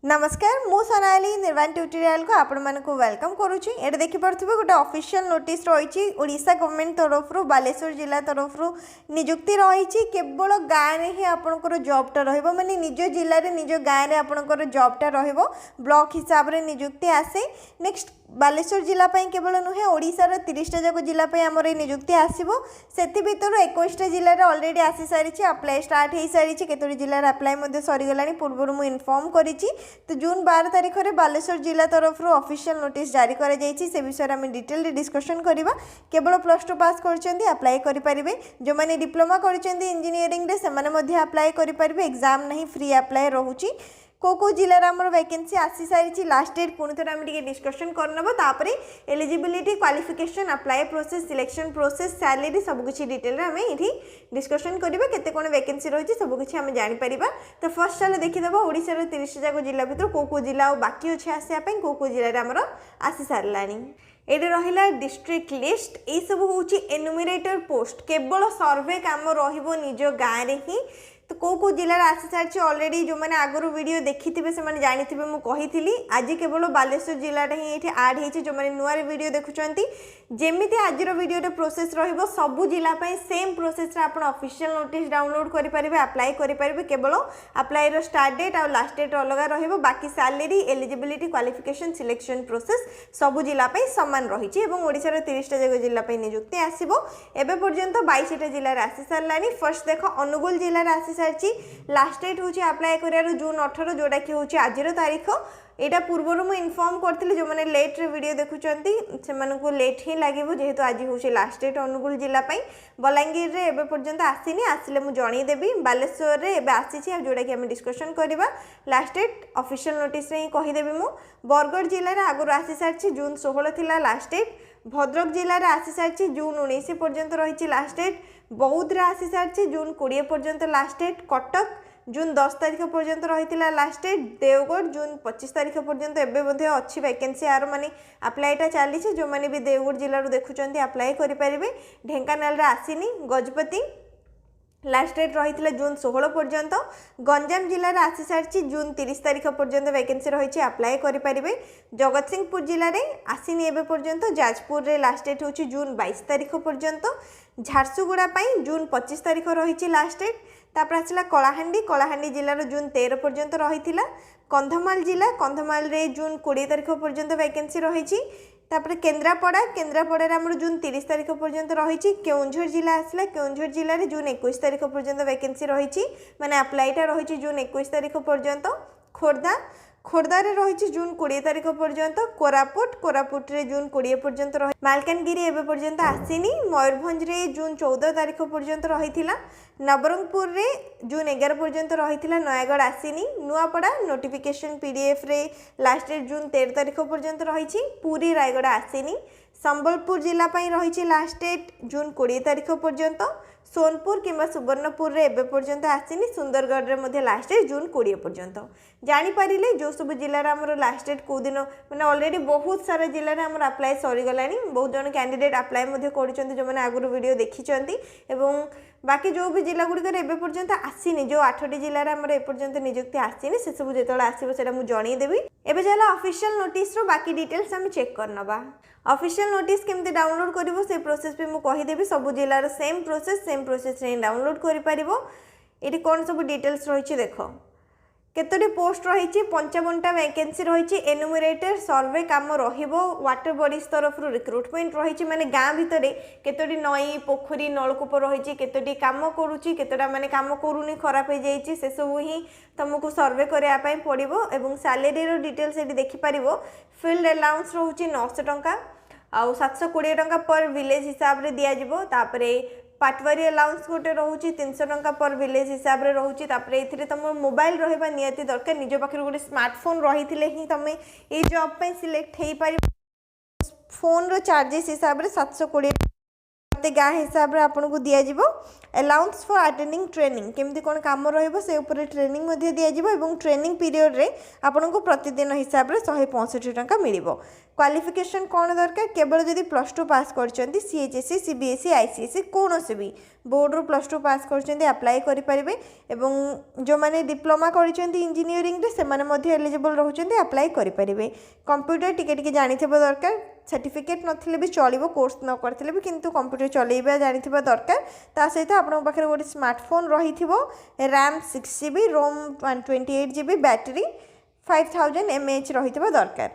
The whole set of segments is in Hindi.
नमस्कार मु सोनाली निर्वाण ट्यूटोरियल को आपण मानक वेलकम करुच्ची। ये देखिपे गोटे ऑफिशियल नोटिस रही ओडिशा गवर्नमेंट तरफ बालेश्वर जिला तरफ निजुक्ति रही केवल गाँव में ही आपंकर जॉबटा रही निज जिले में निज गाँव में आपंकर जॉबटा ब्लॉक हिसाब से निजुक्ति आसे। नेक्स्ट बालेश्वर जिलापाई केवल नुहे ओडिशार 30टा जाक जिलापाई आमर ये निजुक्ति आसो से भितर 21टा जिले अलरेडी आसी सारी अप्लाई स्टार्ट हो सारी केतोटी जिलार अप्लाई सरीगला पूर्व मुझे इनफर्म करी। तो जून 12 तारिख में बालेश्वर जिला तरफ ऑफिशियल नोटिस जारी कर से विषय में डिटेल डिस्कशन करवा। केवल +2 पास कर अप्लाई करेंगे जो मैंने डिप्लोमा कर इंजीनियरिंग से अप्लाई करेंगे एग्जाम नहीं फ्री अप्लाई रोचे। को जिलार आमर वैकेंसी आसी सारी लास्ट डेट पुणी थे आम डिस्कसन करनबापर eligibility qualification apply process selection process salary सबकि डिटेल आम ये डिस्कसन करवा केते कौन वैकेंसी रही सबकि आम जापर। तो फर्स्ट चलो देखीद ओडिशार 30 जाक जिला भितर को जिला बाकी अच्छे आसापी को जिले में आमर आसी सारा। ये रहा डिस्ट्रिक्ट लिस्ट ये सब हूँ एनुमिरेटर पोस्ट केवल सर्वे काम रिज गाँव में ही। तो को जिलार आसी सारी अलरेडी जो मैंने आगुरी वीडियो देखी थे से जानी थे मुझे आज केवल बालेश्वर जिलाटा ही ये आड हो जो मैंने नुआ वीडियो देखुंत जमी आज वीडियो प्रोसेस सबू जिलापाई सेम प्रोसेस आप ऑफिशियल नोटिस डाउनलोड करेंगे अप्लाई करेंगे केवल अप्लाई स्टार्ट डेट और लास्ट डेट अलग रही salary eligibility qualification selection process सबू जिलापाई सामान रही ओडिशार 30टा जाक जिलापाई निजुक्ति आसो। एवं पर्यंत 22टा जिलार आसी सारा। फर्स्ट देख अनुगुल जिलार आसी सारी लास्ट डेट हूँ अप्लाई कर जून 18 जोटा कि हूँ आज तारीख। यहाँ पूर्व मुझे इनफर्म करी जो मैंने लेट्रे वीडियो देखुं से लेट ही लगे जेहेतु आज हूँ लास्ट डेट अनुगुल जिलापाई। बलांगीर रे एबे पर्यंत आसीनी आसिले मु जनईदेवी। बालेश्वर रे एबे आसीछि जोटा कि आम डिस्कसन करवा लास्ट डेट ऑफिशियल नोटिस रे ही कहीदेवी मु। बरगढ़ जिले में आगुरी आसी सारी जून 16 थिला लास्ट डेट। भद्रक जिले में आसी सारी जून 19 पर्यंत रही लास्ट डेट। बौद्ध रे आसी सारी जून 20 पर्यंत लास्ट डेट। कटक जून 10 तारिख पर्यंत रही लास्ट डेट। देवगढ़ जून 25 तारिख पर्यंत एवं अच्छी वैकेंसी आर माने अप्लाईटा चली जो मैंने भी देवगढ़ जिलूर देखुं अप्लाई करेंगे। ढेंकानाल आसीनी। गजपति लास्ट डेट रही जून 16 पर्यंत। गंजाम जिले में आसी सारी जून 30 तारिख पर्यंत वैकेंसी रही अप्लाई करेंगे। जगतसिंहपुर जिले में आसीनी एवं पर्यंत। जाजपुर रे लास्ट डेट हूँ जून 22 तारिख पर्यंत। झारसुगुड़ा जून 25 तारिख रही लास्ट डेट। तापर आसला कलाहांडी जिलार जून 13 पर्यंत रही। कंधमाल जिला कंधमाल रे जून 20 तारिख पर्यंत वैकेंसी रही। तापर केन्द्रापड़ा आमर जून 30 तारिख पर्यंत रही। केउंझर जिला आसला केउंझर जिले में जून 21 तारिख पर्यंत वैकेंसी रही माने अप्लाईटा रही जून 21 तारिख पर्यंत। खोर्धा रे रही जून 20 तारिख पर्यंत। कोरापुट रे जून 20 पर्यंत रही। मालकानगिरी एवं पर्यंत आसीनी। मयूरभंज रे जून 14 तारिख पर्यंत रही। नवरंगपुर रे जून 11 पर्यंत रही। नयागढ़ आसीनी। नुआपड़ा नोटिफिकेशन पीडीएफ रे लास्ट डेट जून 13 तारिख पर्यंत रही। पुरी रायगढ़ आसीनी। संबलपुर जिलापाई रही लास्ट डेट जून 20 तारिख पर्यंत। सोनपुर किंबा सुवर्णपुर रे एबे पर्यंत आसीनी। सुंदरगढ़ रे मध्य लास्ट डेट जून 20 पर्यंत। जानीपारे जो सब जिलार आमर लास्ट डेट कौ दिन मैंने अलरेडी बहुत सारा जिले में अप्लाई सरीगला। बहुत जन कैंडिडेट अप्लाई कर जो मैंने आगुरी वीडियो देखी एवं बाकी जो भी जिला गुड़िक एवं पर्यंत आसीनी जो 8टी जिले में एपर्यंत निजुक्ति आसीनी से सब जो आसो से जनईदेवी। एवं चल ऑफिशियल नोटिस रो बाकी डिटेल्स आम चेक करनबा। ऑफिशियल नोटिस केमती डाउनलोड करिवो से प्रोसेस भी मु कहीदेवी। सब जिलार सेम प्रोसेस रे डाउनलोड करि परिवो। एटी कोन सब डिटेल्स रही देख केतोटी पोस्ट रही 55टा वैकेंसी रही। एनुमिरेटर सर्वे काम रहिबो। वाटर बॉडीज तरफ रिक्रुटमेंट रही माने गाँ भितर केतोटी नई पोखरी नलकूप रही केतोटी काम करूची केतोटा माने काम करूनी खराब हो जाइए से सब ही तुमको सर्वे करने पड़ो। एवं सैलरी रो डिटेल्स ये देखिपर। फील्ड अलाउंस रोचे 900 टंका आउ 720 टंका पर विलेज हिसाब से दिज्व। पाटवारी अलाउंस गोटे रोचे 300 टंका पर विलेज हिसाब से रोचे। ये तुम मोबाइल रहा निहाती दरकार निज पाखे गोटे स्मार्टफोन रही ही तुम ये जॉब सिलेक्ट हो पार। फोन रो चार्जेस हिसाब से 720 प्रति गाँ हिसाब से आपको दिज्व अलाउंस फॉर अटेंडिंग ट्रेनिंग केमती कौन कम रे ट्रेनिंग दिज्व ट्रेनिंग पीरियड रे आपको प्रतिदिन हिसाब से 165 टंका मिल क्वालिफिकेशन कौन दरकार केवल जदि +2 पास कर सीएचएससी सीबीएसई आईसीएसई कौन से भी बोर्ड रू +2 पास कर अप्लाई करेंगे जो मैंने डिप्लोमा कर इंजीनियरिंग से एलिजिबल रोचे अप्लाई करेंगे कंप्यूटर टिके जानी दरकार सर्टिफिकेट नथिले भी चलो कोर्स न करथिले भी किंतु कंप्यूटर चलेबा जानी दरकार ता सहित आपन पाखे गोटे स्मार्टफोन रही रैम 6GB रोम 128GB बैटरी 5000 mAh रही दरकार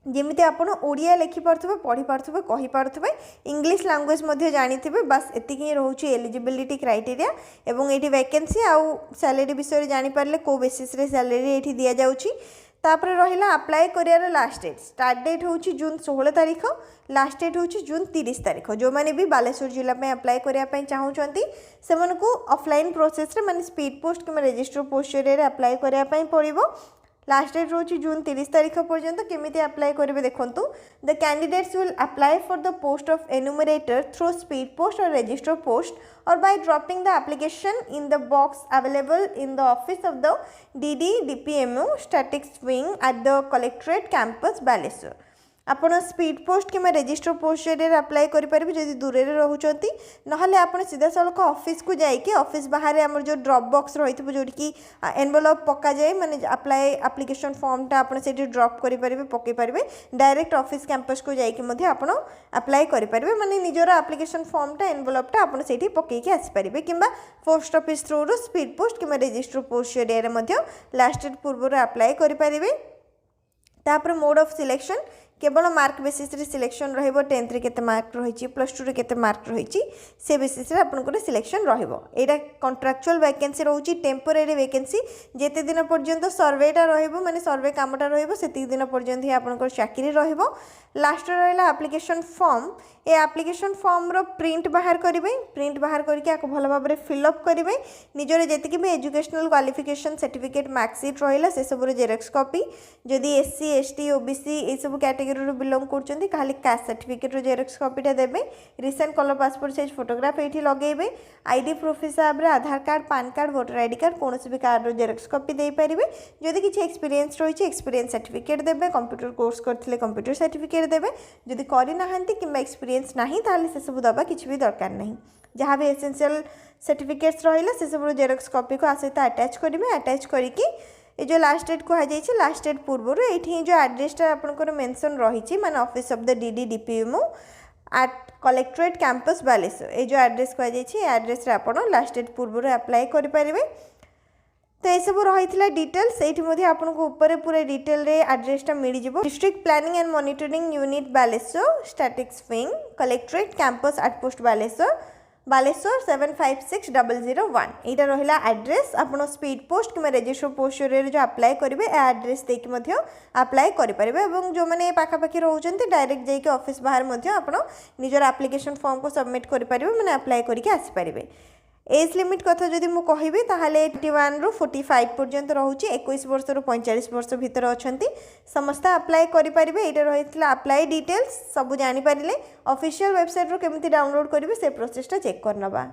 जमी आप ओडिया लिखिपे पढ़ी पारे कही पारे इंग्लिश लैंग्वेज जानी बस एति रोचे एलिजिबिलिटी क्राइटेरिया एवं ये वैकेंसी आउ सैलरी विषय जानीपारे कौ बेसीस सैलरी ये दि जाऊँगी तापर रहा अप्लाई कर लास्ट डेट स्टार्ट डेट हूँ जून 16 तारीख लास्ट डेट हूँ जून 30 तारीख जो मैंने भी बालेश्वर जिला में अप्लाई करने चाहूँगी से ऑफलाइन प्रोसेस रे माने स्पीड पोस्ट कि रजिस्टर पोस्ट जरिए अप्लाई करने पड़ो लास्ट डेट रोची जून 30 तारीख पर्यंत केमिति अप्लाई करेंगे देखूँ the candidates will apply for the post of एनुमरेटर through speed post और रजिस्टर पोस्ट और by dropping the application in the box available in the office of the DD DPMO statistics wing at the collectorate campus Balasore आपण स्पीड पोस्ट कि रजिस्टर पोस्ट जरिए अप्लाई करेंगे जब दूर में रोचती ना आप सीधा सड़क ऑफिस को जाइए ऑफिस बाहर आम जो ड्रॉप बॉक्स रही जो कि एनवेलप पका जाए माने अप्लाई एप्लिकेशन फॉर्मटा आप ड्रॉप करेंगे पकई पारे डायरेक्ट ऑफिस कैंपस को जाइए आप अप्लाई करेंगे माने निजर एप्लिकेशन फॉर्मटा एनवेलपटा आप पकईकी आसीपारे कि post office through speed post कि रजिस्टर पोस्ट जरिए लास्ट डेट पूर्व अप्लाई करेंगे तापर मोड ऑफ सिलेक्शन केवल मार्क बेसिस रे सिलेक्शन रहिबो 10th रे केते मार्क रहिछि +2 रे केते मार्क रहिछि से बेसिस रे आपनकर सिलेक्शन रहिबो एटा कॉन्ट्रैक्चुअल वैकेंसी रहउछि टेम्परेरी वैकेंसी जेते दिन पर्यंत सर्वेटा रहिबो माने सर्वे कामटा रहिबो सेति दिन पर्यंत ही आपनकर चाकरी रहिबो लास्ट रहला एप्लिकेशन फॉर्म ए एप्लिकेशन फॉर्म रो प्रिंट बाहर करिवे प्रिंट बाहर करके आको भलो भाबरे फिल अप करिवे निजर जेतिकि भी एजुकेशनल क्वालिफिकेशन सर्टिफिकेट मार्कशीट रहिला से सब रो जेरॉक्स कॉपी जदि एससी एसटी ओबीसी ए सब कैटेगरी रो बिलोंग करचंती खाली कास्ट सर्टिफिकेट रो जेरॉक्स कॉपीटा देबे recent colour passport size photograph एठी लगेबे आईडी प्रूफ हिसाब रे Aadhaar card PAN card voter ID card कोनोसी भी कार्ड रो जेरॉक्स कॉपी देई परिबे जदि किछि एक्सपीरियंस रहिछि एक्सपीरियंस सर्टिफिकेट देबे कंप्यूटर कोर्स करथिले कंप्यूटर सर्टिफिकेट देबे जदि करि नाहंती किंबा एक्सपीरियंस नाही ताले से सब दबा किछि भी दरकार नाही जहाँ भी एसेंशियल सर्टिफिकेट्स रहिला से सब जेरॉक्स कॉपी को सहित अटैच करेंगे अटैच करके ये जो लास्ट डेट कहुई लास्ट डेट पूर्व ये जो एड्रेसटा आपंकर मेंशन रही माने office of the DD DPMO at collectorate campus Baleswar ये जो एड्रेस कहुई एड्रेस आप लास्ट डेट पूर्व अप्लाई करेंगे तो ये सब रही डिटेल्स ये आपको ऊपर पूरा डिटेल रे एड्रेसटा मिल जाए district planning and monitoring unit Baleshwar statics wing collectorate campus out post Baleshwar 756001 यहाँ रहा एड्रेस आप स्पीड पोस्ट कि रजिस्टर पोस्ट जो अप्लाई करेंगे एड्रेस देकी अप्लाई करेंगे जो मैंने पाखापाखि रोचे डायरेक्ट जाइए ऑफिस बाहर आप निजर एप्लिकेशन फॉर्म को सबमिट करेंगे मैंने अप्लाई करके आसीपारे एज लिमिट कथा जदि मु कहिबे ताहाले 81 रु 45 पर्यंत रहउची 21 वर्ष रु 45 वर्ष भितर अछंती समस्त अप्लाई करि परिबे एटा रहितला अप्लाई डिटेल्स सब जानि परिले ऑफिशियल वेबसाइट रो केमति डाउनलोड करिवे से प्रोसेसटा चेक करनबा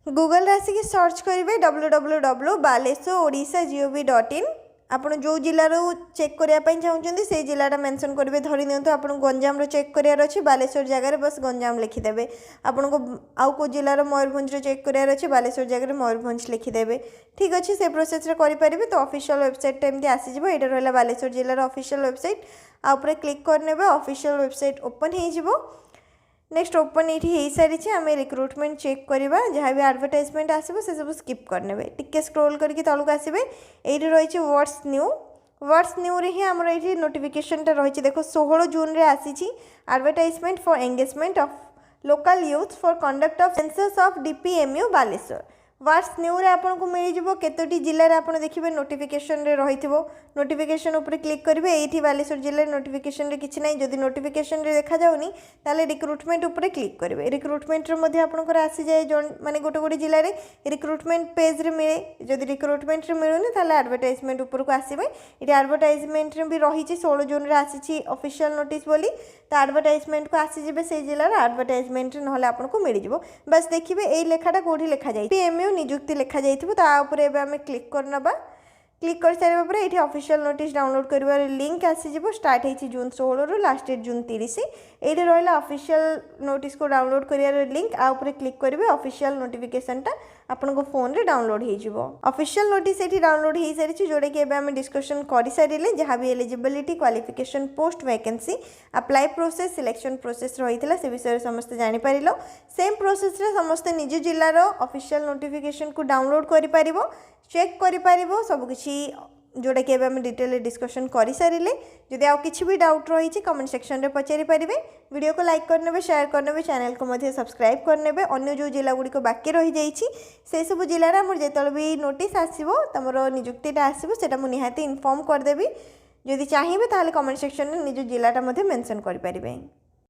गूगल रासी की सर्च करिवे www.balesoreodisha.gov.in आपन जो जिल्लार चेक करने चाहते से जिलाटा मेंशन करेंगे धरी दिंतु आप गंजाम चेक करार अच्छी बालेश्वर जगह बस गंजाम लिखिदेवे आपन को आउ को जिलार मयूरभंज चेक करार अच्छी बालेश्वर जगह मयूरभंज लिखिदेवे ठीक अच्छे से प्रोसेस करेंगे तो ऑफिशियल वेबसाइट एमती आसीज यहाँ रहा बालेश्वर जिलार ऑफिशियल वेबसाइट आउे क्लिक करने ऑफिशियल वेबसाइट ओपन हो नेक्स्ट ओपन ये सारी आम रिक्रुटमेंट चेक करवा जहाँ भी एडवर्टाइजमेंट आसो से सब स्किप करने टिके स्क्रोल करके तलक आसबे ये रही व्हाट्स न्यू रे ही आमर ये नोटिफिकेशनटा रही देखो 16 जून रे आसी advertisement for engagement of local youth for conduct of census of DPMU Baleswar व्हाट्स न्यू रे आपको मिल जाव केतोटी जिले में आप देखिए नोटिफिकेशन रे रही नोटिफिकेशन उपर क्लिक करेंगे ये बालेश्वर जिले नोटिफिकेशन रे किछि नहीं जदि नोटिफिकेशन रे देखा जाउनी ताले रिक्रुटमेंट उपर क्लिक करेंगे रिक्रुटमेंट रे आपंकर आसी जाए माने गोटे गोटे जिले में रिक्रुटमेंट पेज रे मिले जदि रिक्रुटमेंट रे मिलूनी ताले एडवर्टाइजमेंट उपर को आसबे ये एडवर्टाइजमेंट रे भी रही 16 जून रे आसी ऑफिशियल नोटिस बोली तो एडवर्टाइजमेंट को आसीजे से जिलार एडवर्टाइजमेंट ना आपको मिल जाव बस देखिए यही लेखाटा कौटी लिखा जाए PMU निजुक्ति लिखा जाइए आम क्लिक करना क्लिक कर सारे पर ये ऑफिशियल नोटिस डाउनलोड कर लिंक आसीज स्टार्ट होती जून 16 रु लास्ट डेट जून 30 ये रहा ऑफिशियल नोटिस को डाउनलोड कर लिंक आउपर क्लिक करेंगे ऑफिशियल नोटिफिकेशनटा आपन फोन रे डाउनलोड हो ऑफिशियल नोटिस ये डाउनलोड हो सारी जोटा कि आम डिस्कसन कर सारे जहाँ भी eligibility qualification post vacancy apply process selection process रही से विषय समस्त जानीपर सेम प्रोसेस रे समस्त निज जिलार ऑफिशियल नोटिफिकेशन को डाउनलोड कर चेक कर सबकिछि जोटा कि आम डिटेल डिस्कसन कर सारे जदि आउ किछि भी डाउट रही कमेंट सेक्शन में पचारि पारे वीडियो को लाइक करने शेयर करने चैनल को मध्य सब्सक्राइब करने अन्य जो जिला गुड़िक बाकी रही जाइए से सब जिलार मोर जो भी नोटिस आसो तुम निजुक्तिटा आसो सेटा मु निहाती इनफॉर्म करदेवी जदि चाहिए ताहले कमेंट सेक्शन में निज जिलाटा मेंशन करें।